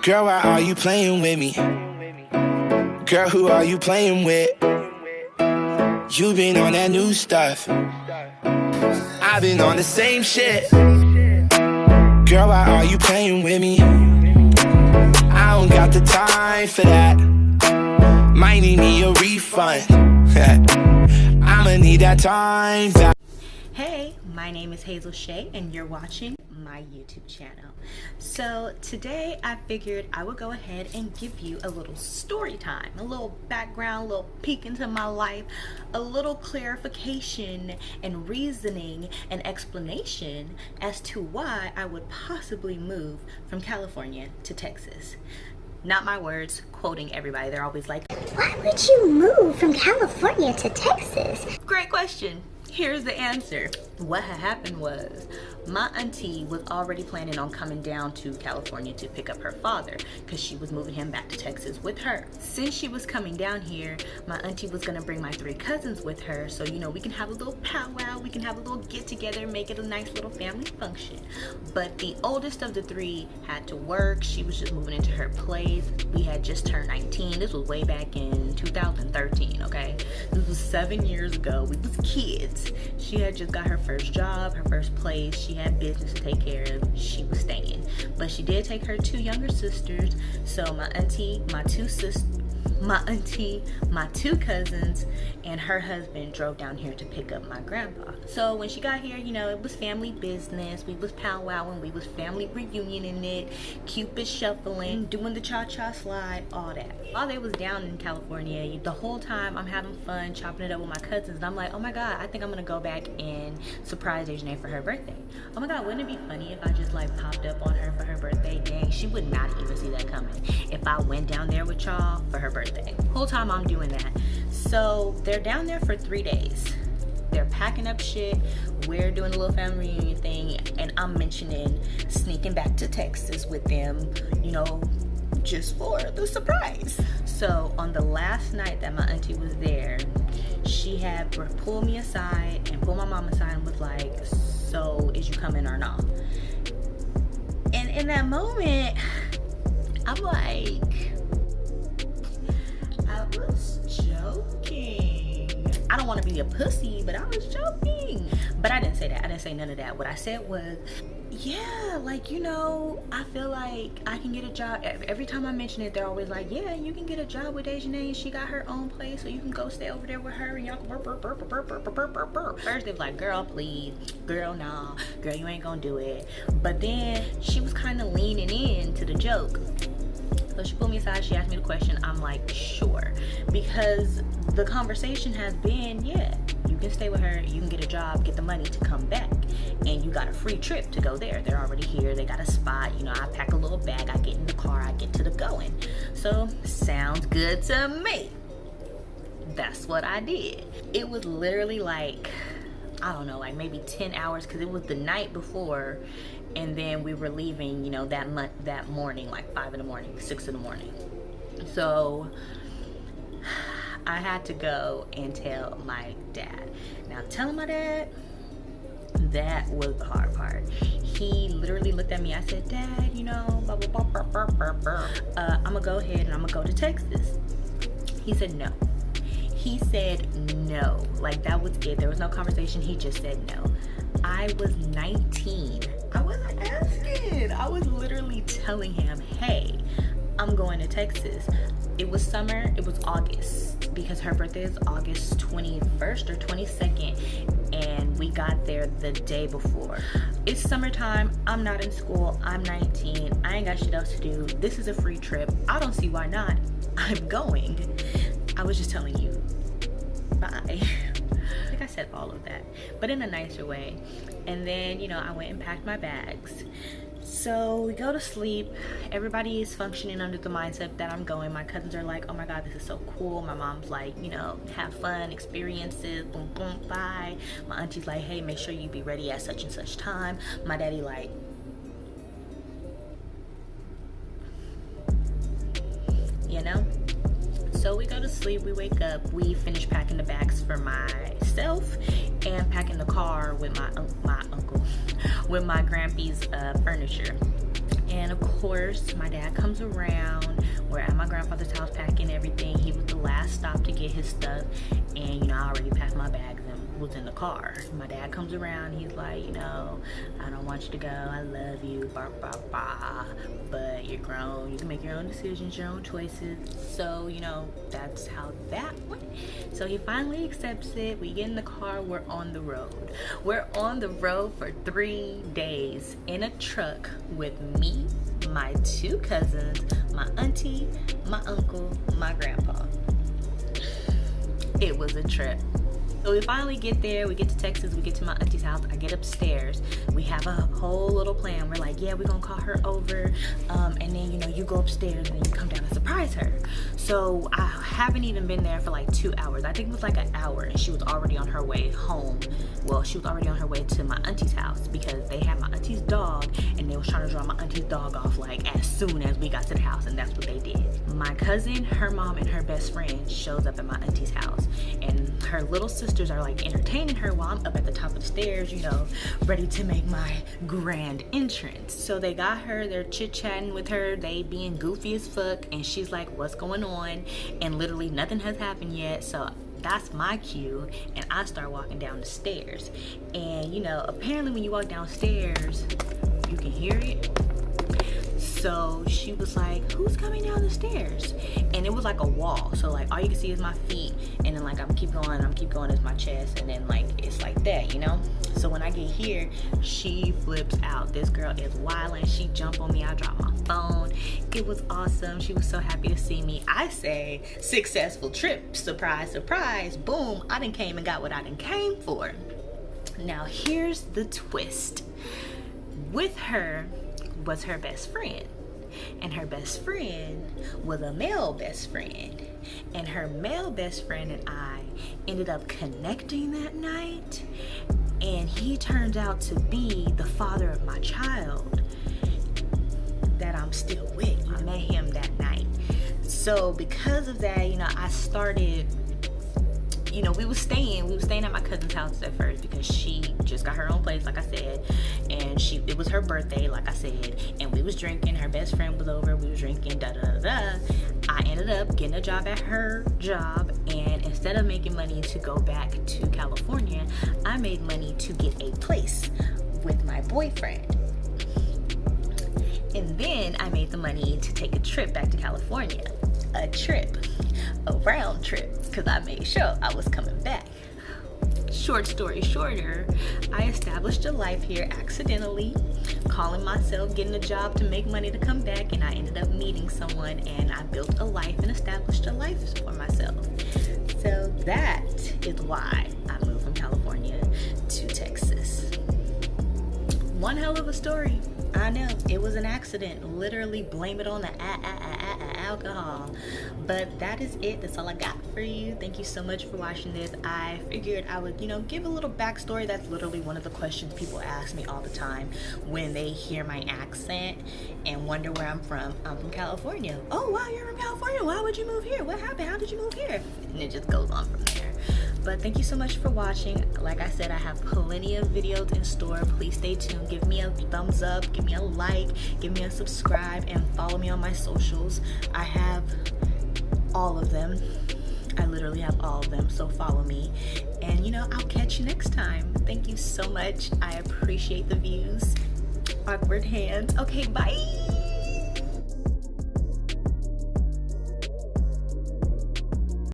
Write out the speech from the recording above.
Girl, why are you playing with me? Girl, who are you playing with? You been on that new stuff. I've been on the same shit. Girl, why are you playing with me? I don't got the time for that. Might need me a refund. I'ma need that time back. Hey, my name is Hazel Shay and you're watching my YouTube channel. So today I figured I would go ahead and give you a little story time, a little background, a little peek into my life, a little clarification and reasoning and explanation as to why I would possibly move from California to Texas. Not my words, quoting everybody. They're always like, why would you move from California to Texas? Great question. Here's the answer. What had happened was my auntie was already planning on coming down to California to pick up her father because she was moving him back to Texas with her. Since she was coming down here, my auntie was gonna bring my 3 cousins with her, so you know, we can have a little powwow, we can have a little get together, make it a nice little family function. But the oldest of the 3 had to work. She was just moving into her place. We had just turned 19. This was way back in 2013, okay? This was 7 years ago. We was kids. She had just got her first job, her first place. She had business to take care of. She was staying. But she did take her 2 younger sisters. So my auntie, my 2 cousins, and her husband drove down here to pick up my grandpa. So when she got here, you know, it was family business. We was powwowing, we was family reunioning it, Cupid shuffling, doing the cha-cha slide, all that. While they was down in California, the whole time I'm having fun chopping it up with my cousins, and I'm like, oh my God, I think I'm gonna go back and surprise Dejanay for her birthday. Oh my God, wouldn't it be funny if I just like popped up on her for her birthday? Dang, she would not even see that coming if I went down there with y'all for her birthday. Whole time I'm doing that. So they're down there for 3 days. They're packing up shit. We're doing a little family reunion thing, and I'm mentioning sneaking back to Texas with them, you know, just for the surprise. So on the last night that my auntie was there, she had pulled me aside and pulled my mom aside and was like, so is you coming or not? And in that moment, I'm like, I was joking. I don't want to be a pussy, but I was joking. But I didn't say that. I didn't say none of that. What I said was, yeah, like, you know, I feel like I can get a job. Every time I mention it, they're always like, yeah, you can get a job with Dejanay. She got her own place, so you can go stay over there with her and y'all can burp. First they was like, girl, please. Girl, nah. Girl, you ain't gonna do it. But then she was kind of leaning in to the joke. So she pulled me aside, she asked me the question. I'm like, sure. Because the conversation has been, yeah, you can stay with her, you can get a job, get the money to come back. And you got a free trip to go there. They're already here, they got a spot. You know, I pack a little bag, I get in the car, I get to the going. So, sounds good to me. That's what I did. It was literally like, I don't know, like maybe 10 hours, because it was the night before, and then we were leaving, you know, that morning, like 5 in the morning, 6 in the morning. So I had to go and tell my dad. Now telling my dad, that was the hard part. He literally looked at me. I said, Dad, you know, blah, blah, blah, blah, blah, blah. I'm gonna go ahead and I'm gonna go to Texas. He said no. He said no. Like, that was it. There was no conversation. He just said no. I was 19. I wasn't asking. I was literally telling him, hey, I'm going to Texas. It was summer. It was August, because her birthday is August 21st or 22nd, and we got there the day before. It's summertime. I'm not in school. I'm 19. I ain't got shit else to do. This is a free trip. I don't see why not. I'm going. I was just telling you, bye. Like I said all of that, but in a nicer way. And then, you know, I went and packed my bags. So we go to sleep. Everybody is functioning under the mindset that I'm going. My cousins are like, oh my God, this is so cool. My mom's like, you know, have fun, experiences, boom, boom, bye. My auntie's like, hey, make sure you be ready at such and such time. My daddy like, you know? So we go to sleep, we wake up, we finish packing the bags for myself and packing the car with my uncle, with my grandpa's furniture. And of course, my dad comes around. We're at my grandfather's house packing everything. He was the last stop to get his stuff, and you know, I already packed my bags and was in the car. My dad comes around. He's like, you know, I don't want you to go. I love you, bah, bah, bah. But you're grown. You can make your own decisions, your own choices. So, you know, that's how that went. So he finally accepts it. We get in the car. We're on the road. We're on the road for 3 days in a truck with me, my 2 cousins, my auntie, my uncle, my grandpa. It was a trip. So we finally get there, we get to Texas, we get to my auntie's house, I get upstairs, we have a whole little plan. We're like, yeah, we're gonna call her over, and then, you know, you go upstairs and then you come down and surprise her. So I haven't even been there for like 2 hours. I think it was like an hour, and she was already on her way home. Well, she was already on her way to my auntie's house because they had my auntie's dog, and they was trying to draw my auntie's dog off like as soon as we got to the house, and that's what they did. My cousin, her mom, and her best friend shows up at my auntie's house, and her little sisters are like entertaining her while I'm up at the top of the stairs, you know, ready to make my grand entrance. So they got her, they're chit-chatting with her, they being goofy as fuck, and she's like, what's going on? And literally nothing has happened yet. So that's my cue, and I start walking down the stairs. And you know, apparently when you walk downstairs, you can hear it. So she was like, who's coming down the stairs? And it was like a wall, so like all you can see is my feet, and then like I'm keep going is my chest, and then like it's like that, you know. So when I get here, she flips out. This girl is wilding. She jumped on me. I dropped my phone. It was awesome. She was so happy to see me. I say successful trip. Surprise, surprise. Boom, I done came and got what I done came for. Now here's the twist. With her was her best friend, and her best friend was a male best friend, and her male best friend and I ended up connecting that night, and he turned out to be the father of my child that I'm still with. I met him that night. So because of that, you know, I started, you know, we was staying at my cousin's house at first because she just got her own place, like I said, and it was her birthday, like I said, and we was drinking. Her best friend was over, we was drinking, da da da da. I ended up getting a job at her job, and instead of making money to go back to California, I made money to get a place with my boyfriend. And then I made the money to take a trip back to California. A round trip, because I made sure I was coming back. Short story shorter, I established a life here accidentally, calling myself getting a job to make money to come back, and I ended up meeting someone, and I built a life and established a life for myself. So that is why I moved from California to Texas. One hell of a story. I know, it was an accident. Literally blame it on the alcohol. But that is it. That's all I got for you. Thank you so much for watching this. I figured I would, you know, give a little backstory. That's literally one of the questions people ask me all the time when they hear my accent and wonder where I'm from. I'm from California. Oh, wow, you're from California. Why would you move here? What happened? How did you move here? And it just goes on from there. But thank you so much for watching. Like I said, I have plenty of videos in store. Please stay tuned. Give me a thumbs up, give me a like, give me a subscribe, and follow me on my socials. I have all of them. I literally have all of them, so follow me. And you know, I'll catch you next time. Thank you so much. I appreciate the views. Awkward hands. Okay, bye.